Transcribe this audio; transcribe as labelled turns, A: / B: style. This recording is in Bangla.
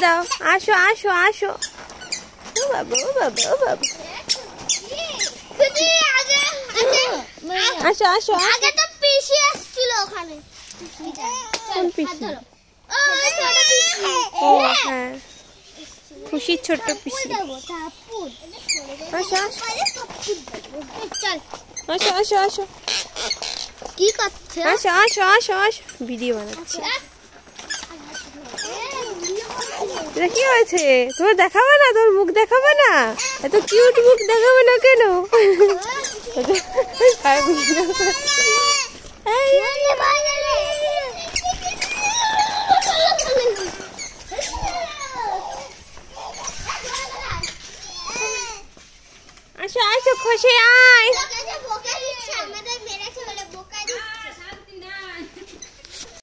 A: দাও। আসো আসো আসো। ও বাবা ও বাবা ও বাবা। আসো আসো।
B: আগে তো পিসি আসছিল ওখানে।
A: কোন পিসি? ও হ্যাঁ, খুশির ছোট্ট পিসি। আসো আসো আসো আসো আসো।
B: কি করছে?
A: আসো আসো আসো আসো। ভিডিও বানাচ্ছি। এটা কি হয়েছে? তোর দেখাবে না? তোর মুখ দেখাবে না? এত কিউট মুখ দেখাবে না কেন? আসো আসো খুশি আয়।